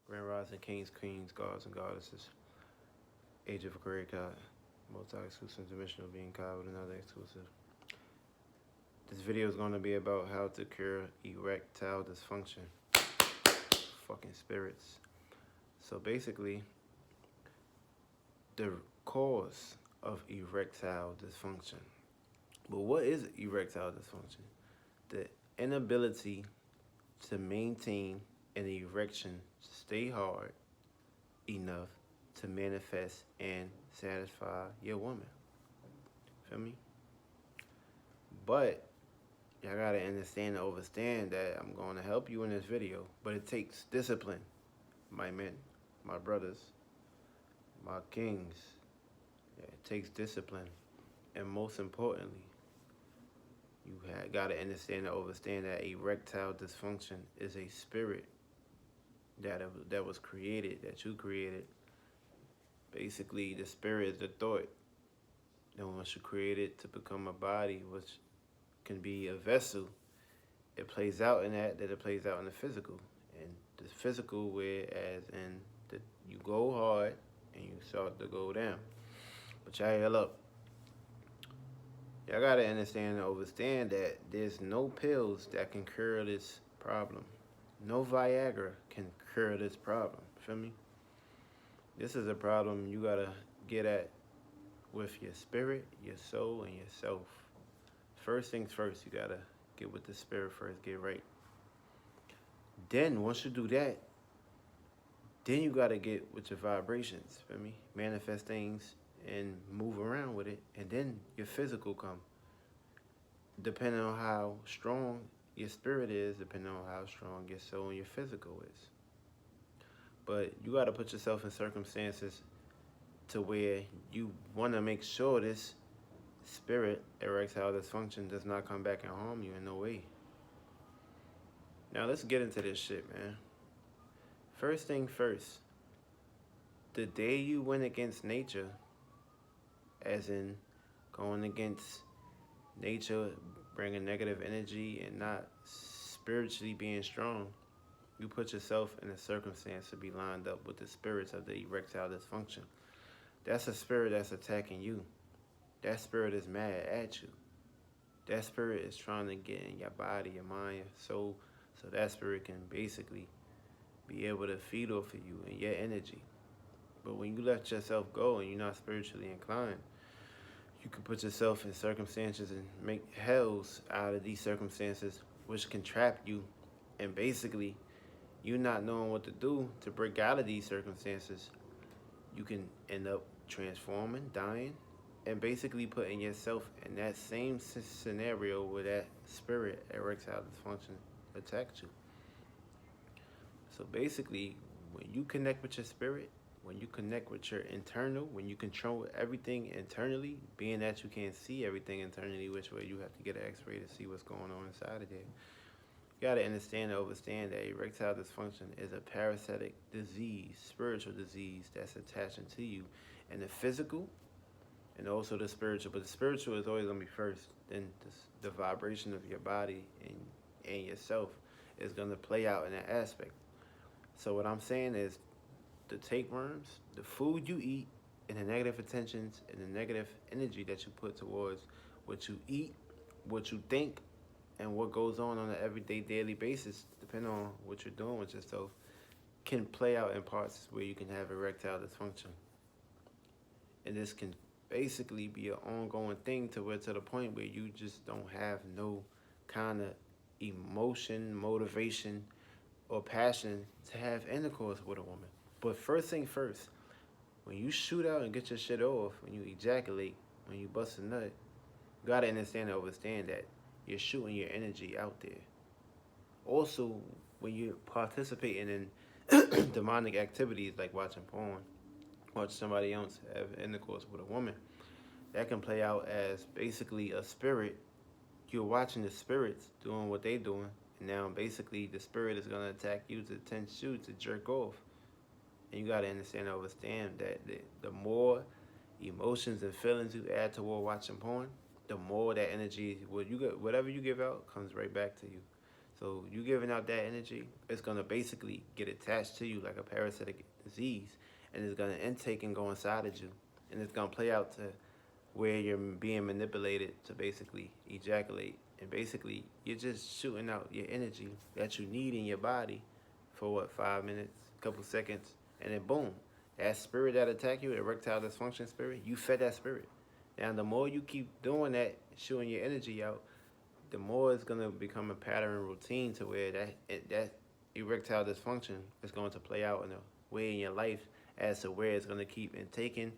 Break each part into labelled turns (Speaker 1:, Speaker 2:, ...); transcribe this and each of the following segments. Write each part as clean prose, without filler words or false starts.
Speaker 1: Grand Rising Kings, Queens, Gods, and Goddesses. Age of Aquarius God. Multi-exclusive dimensional being God with another exclusive. This video is going to be about how to cure erectile dysfunction. Fucking spirits. So basically, the cause of erectile dysfunction. But what is erectile dysfunction? The inability to maintain an erection, stay hard enough to manifest and satisfy your woman. Feel me? But y'all gotta understand and understand that I'm gonna help you in this video, but it takes discipline, my men, my brothers, my kings. Yeah, it takes discipline, and most importantly, you gotta understand and understand that erectile dysfunction is a spirit that was created, that you created. Basically, the spirit is the thought. Then once you create it to become a body, which can be a vessel, it plays out in that it plays out in the physical. And the physical, whereas in the, you go hard and you start to go down. But y'all up. Y'all gotta understand and understand that there's no pills that can cure this problem. No Viagra can cure this problem. Feel me? This is a problem you gotta get at with your spirit, your soul, and yourself. First things first, you gotta get with the spirit first, get right. Then once you do that, then you gotta get with your vibrations, feel me? Manifest things and move around with it, and then your physical come. Depending on how strong your spirit is, depending on how strong your soul and your physical is. But you gotta put yourself in circumstances to where you wanna make sure this spirit, erectile dysfunction, does not come back and harm you in no way. Now let's get into this shit, man. First thing first, the day you went against nature, as in going against nature, bringing negative energy and not spiritually being strong, you put yourself in a circumstance to be lined up with the spirits of the erectile dysfunction. That's a spirit that's attacking you. That spirit is mad at you. That spirit is trying to get in your body, your mind, your soul, so that spirit can basically be able to feed off of you and your energy. But when you let yourself go and you're not spiritually inclined, you can put yourself in circumstances and make hells out of these circumstances, which can trap you. And basically, you not knowing what to do to break out of these circumstances, you can end up transforming, dying, and basically putting yourself in that same scenario where that spirit, erectile dysfunction, attacked you. So basically, when you connect with your spirit, when you connect with your internal, when you control everything internally, being that you can't see everything internally, which way you have to get an x-ray to see what's going on inside of there. You gotta understand and understand that erectile dysfunction is a parasitic disease, spiritual disease that's attaching to you. And the physical and also the spiritual, but the spiritual is always gonna be first. Then the vibration of your body and yourself is gonna play out in that aspect. So what I'm saying is, the tapeworms, the food you eat, and the negative attentions and the negative energy that you put towards what you eat, what you think, and what goes on an everyday, daily basis, depending on what you're doing with yourself, can play out in parts where you can have erectile dysfunction. And this can basically be an ongoing thing to the point where you just don't have no kind of emotion, motivation, or passion to have intercourse with a woman. But first thing first, when you shoot out and get your shit off, when you ejaculate, when you bust a nut, you gotta understand and understand that you're shooting your energy out there. Also, when you're participating in demonic activities like watching porn, watch somebody else have intercourse with a woman, that can play out as basically a spirit. You're watching the spirits doing what they doing, and now basically the spirit is gonna attack you to tempt you to jerk off. And you gotta understand and understand that the more emotions and feelings you add toward watching porn, the more that energy, whatever you give out, comes right back to you. So you giving out that energy, it's gonna basically get attached to you like a parasitic disease, and it's gonna intake and go inside of you, and it's gonna play out to where you're being manipulated to basically ejaculate, and basically you're just shooting out your energy that you need in your body for what, 5 minutes, couple seconds, and then boom, that spirit that attack you, erectile dysfunction spirit, you fed that spirit. Now the more you keep doing that, shooting your energy out, the more it's gonna become a pattern and routine to where that erectile dysfunction is going to play out in a way in your life as to where it's gonna keep intaking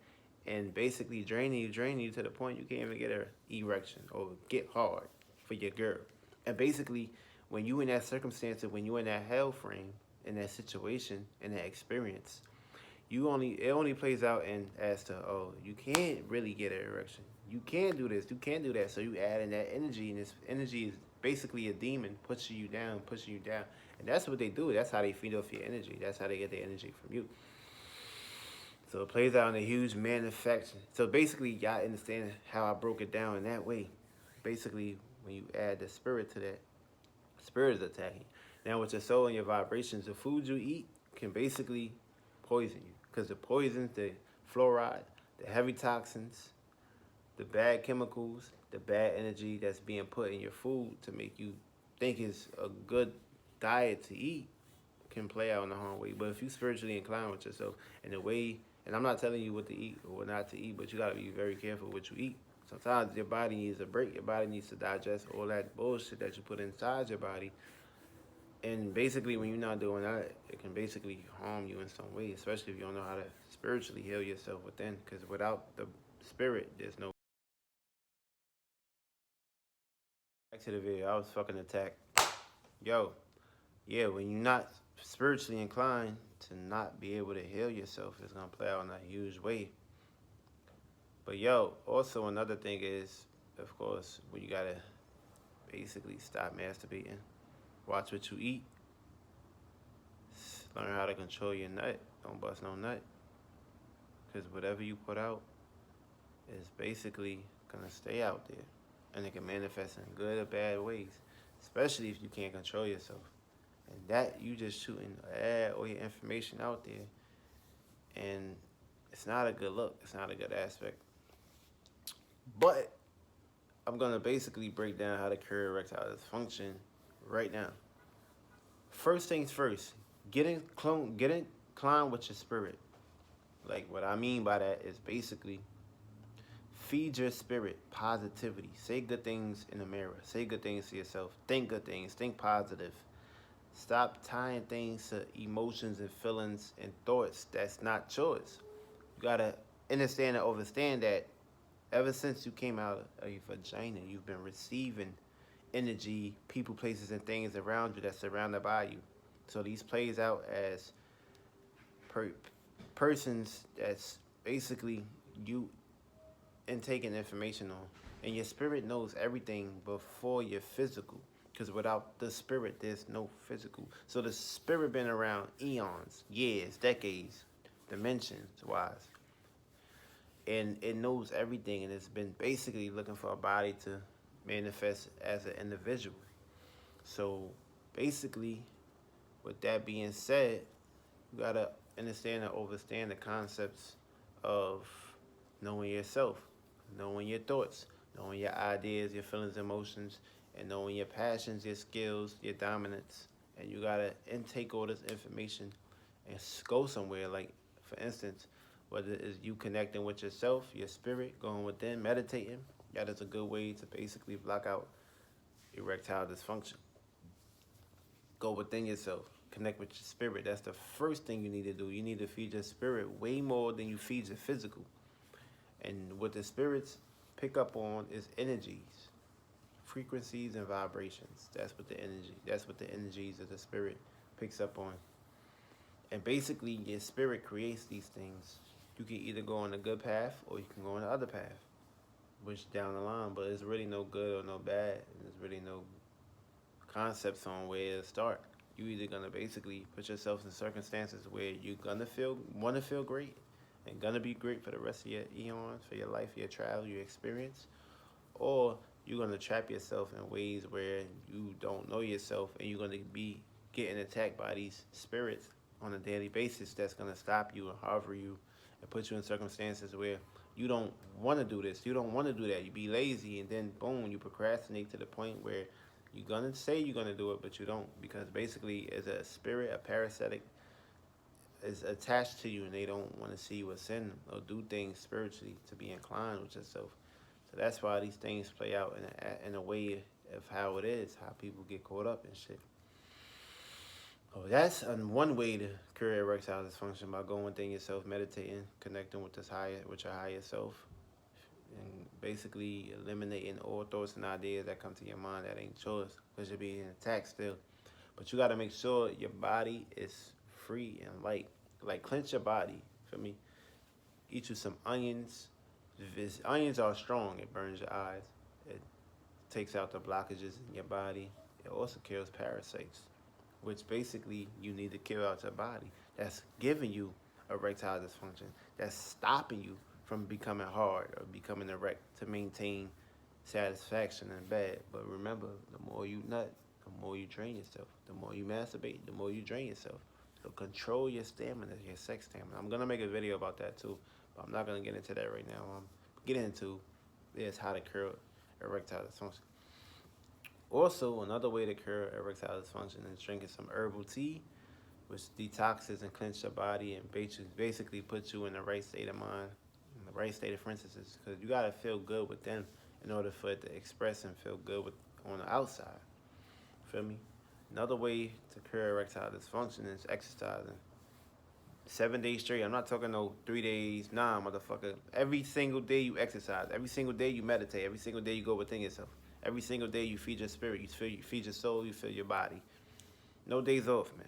Speaker 1: and basically draining you to the point you can't even get an erection or get hard for your girl. And basically, when you in that circumstance, when you in that hell frame, in that situation, in that experience, it only plays out in as to, oh, you can't really get an erection. You can't do this, you can't do that. So you add in that energy, and this energy is basically a demon pushing you down, pushing you down. And that's what they do. That's how they feed off your energy. That's how they get their energy from you. So it plays out in a huge manufacturing. So basically, y'all understand how I broke it down in that way. Basically, when you add the spirit to that, spirit is attacking. Now with your soul and your vibrations, the food you eat can basically poison you. Because the poisons, the fluoride, the heavy toxins, the bad chemicals, the bad energy that's being put in your food to make you think it's a good diet to eat can play out in the harm way. But if you spiritually inclined with yourself in a way, and I'm not telling you what to eat or what not to eat, but you gotta be very careful what you eat. Sometimes your body needs a break. Your body needs to digest all that bullshit that you put inside your body. And basically, when you're not doing that, it can basically harm you in some way, especially if you don't know how to spiritually heal yourself within. Because without the spirit, there's no. Back to the video, I was fucking attacked. Yo, yeah, when you're not spiritually inclined to not be able to heal yourself, it's gonna play out in a huge way. But yo, also another thing is, of course, when you gotta basically stop masturbating, watch what you eat, learn how to control your nut, don't bust no nut, because whatever you put out is basically gonna stay out there, and it can manifest in good or bad ways, especially if you can't control yourself. And that you just shooting all your information out there, and it's not a good look. It's not a good aspect. But I'm gonna basically break down how to cure erectile dysfunction right now. First things first, get inclined with your spirit. Like what I mean by that is basically feed your spirit positivity. Say good things in the mirror. Say good things to yourself. Think good things. Think positive. Stop tying things to emotions and feelings and thoughts that's not yours. You gotta understand and understand that ever since you came out of your vagina, you've been receiving energy, people, places, and things around you that's surrounded by you. So these plays out as persons that's basically you intaking information on. And your spirit knows everything before your physical. Because without the spirit, there's no physical. So the spirit been around eons, years, decades, dimensions-wise. And it knows everything, and it's been basically looking for a body to manifest as an individual. So basically, with that being said, you gotta understand and understand the concepts of knowing yourself, knowing your thoughts, knowing your ideas, your feelings, emotions, and knowing your passions, your skills, your dominance. And you gotta intake all this information and go somewhere. Like, for instance, whether it's you connecting with yourself, your spirit, going within, meditating, that is a good way to basically block out erectile dysfunction. Go within yourself, connect with your spirit. That's the first thing you need to do. You need to feed your spirit way more than you feed your physical. And what the spirits pick up on is energies, frequencies, and vibrations. That's what the energies of the spirit picks up on. And basically, your spirit creates these things. You can either go on a good path or you can go on the other path, which down the line, but it's really no good or no bad. There's really no concepts on where to start. You either gonna basically put yourself in circumstances where you're gonna want to feel great and gonna be great for the rest of your eons, for your life, your travel, your experience, or you're gonna trap yourself in ways where you don't know yourself, and you're gonna be getting attacked by these spirits on a daily basis. That's gonna stop you and hover you and put you in circumstances where you don't want to do this, you don't want to do that. You be lazy, and then boom, you procrastinate to the point where you're gonna say you're gonna do it, but you don't, because basically, as a spirit, a parasitic is attached to you, and they don't want to see you ascend or do things spiritually to be inclined with yourself. So that's why these things play out in a way of how it is, how people get caught up in shit. Oh, that's one way to cure erectile dysfunction, by going within yourself, meditating, connecting with your higher self, and basically eliminating all thoughts and ideas that come to your mind that ain't yours, because you're being attacked still. But you got to make sure your body is free and light. Like, clench your body, for me. Eat you some onions. Onions are strong. It burns your eyes. It takes out the blockages in your body. It also kills parasites, which basically you need to kill out your body. That's giving you erectile dysfunction. That's stopping you from becoming hard or becoming erect to maintain satisfaction and bed. But remember, the more you nut, the more you drain yourself. The more you masturbate, the more you drain yourself. So control your stamina, your sex stamina. I'm gonna make a video about that too, but I'm not gonna get into that right now. I'm getting into is how to cure erectile dysfunction. Also, another way to cure erectile dysfunction is drinking some herbal tea, which detoxes and cleanses your body and basically puts you in the right state of mind, in the right state of francis, because you gotta feel good within in order for it to express and feel good on the outside. Feel me? Another way to cure erectile dysfunction is exercising. 7 days straight. I'm not talking no 3 days. Nah, motherfucker. Every single day you exercise. Every single day you meditate. Every single day you go within yourself. Every single day you feed your spirit. You feed your soul. You feed your body. No days off, man.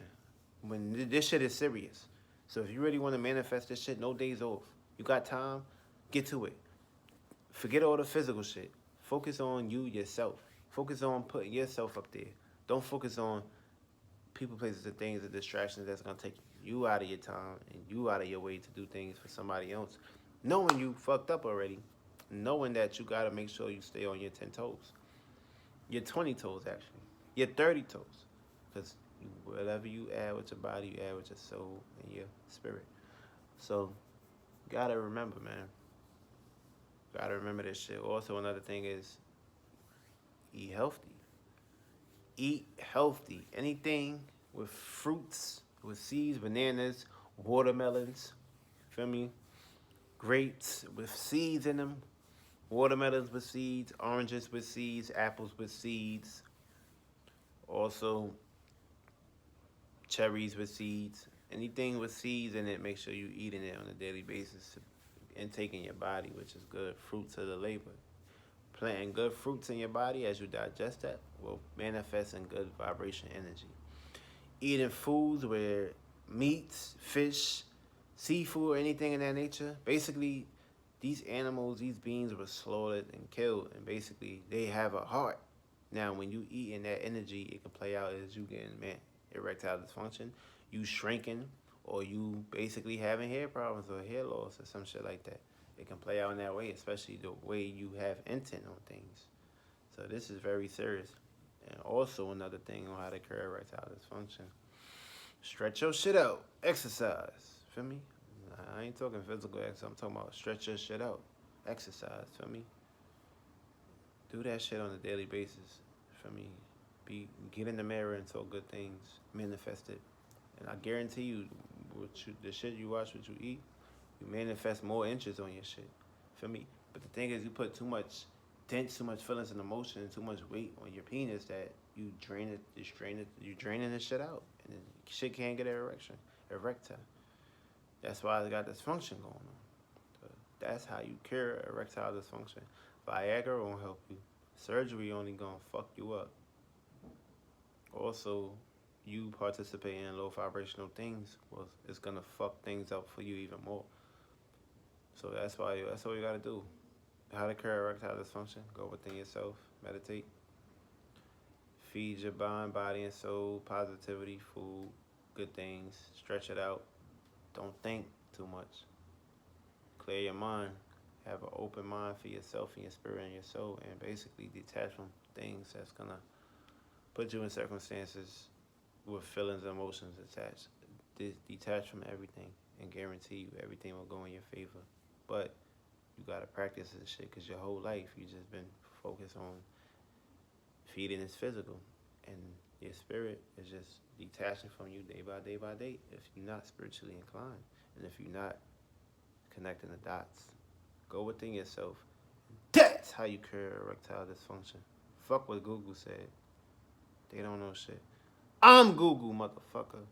Speaker 1: When this shit is serious. So if you really want to manifest this shit, no days off. You got time? Get to it. Forget all the physical shit. Focus on you, yourself. Focus on putting yourself up there. Don't focus on people, places, and things, and distractions that's going to take you out of your time and you out of your way to do things for somebody else. Knowing you fucked up already. Knowing that you got to make sure you stay on your 10 toes. Your 20 toes, actually. Your 30 toes. Because whatever you add with your body, you add with your soul and your spirit. So, you got to remember, man. Got to remember this shit. Also, another thing is eat healthy. Eat healthy. Anything with fruits, with seeds, bananas, watermelons, feel me? Grapes with seeds in them, watermelons with seeds, oranges with seeds, apples with seeds, also cherries with seeds. Anything with seeds in it, make sure you eating it on a daily basis, intaking your body, which is good. Fruits of the labor. Planting good fruits in your body as you digest that will manifest in good vibration energy. Eating foods where meats, fish, seafood, or anything in that nature. Basically, these animals, these beings were slaughtered and killed, and basically they have a heart. Now, when you eat in that energy, it can play out as you getting erectile dysfunction, you shrinking, or you basically having hair problems or hair loss or some shit like that. It can play out in that way, especially the way you have intent on things. So this is very serious. And also another thing on how to cure erectile dysfunction. Stretch your shit out. Exercise. Feel me? I ain't talking physical exercise. I'm talking about stretch your shit out. Exercise. Feel me? Do that shit on a daily basis. Feel me? Get in the mirror and talk good things. Manifest it. And I guarantee you, the shit you watch, what you eat, you manifest more inches on your shit. Feel me? But the thing is, you put too much dense, too much feelings and emotion, too much weight on your penis that you drain it, you draining the shit out. And then shit can't get an erection, erectile. That's why I got dysfunction going on. So that's how you cure erectile dysfunction. Viagra won't help you. Surgery only gonna fuck you up. Also, you participating in low vibrational things, well, it's gonna fuck things up for you even more. So that's all you gotta do. How to cure erectile dysfunction? Go within yourself, meditate, feed your mind, body, and soul, positivity, food, good things, stretch it out. Don't think too much. Clear your mind. have an open mind for yourself and your spirit and your soul, and basically detach from things that's gonna put you in circumstances with feelings and emotions attached. Detach from everything and guarantee you everything will go in your favor. But you gotta practice this shit because your whole life you just been focused on feeding this physical, and your spirit is just detaching from you day by day by day if you're not spiritually inclined, and if you're not connecting the dots. Go within yourself. That's how you cure erectile dysfunction. Fuck what Google said. They don't know shit. I'm Google, motherfucker.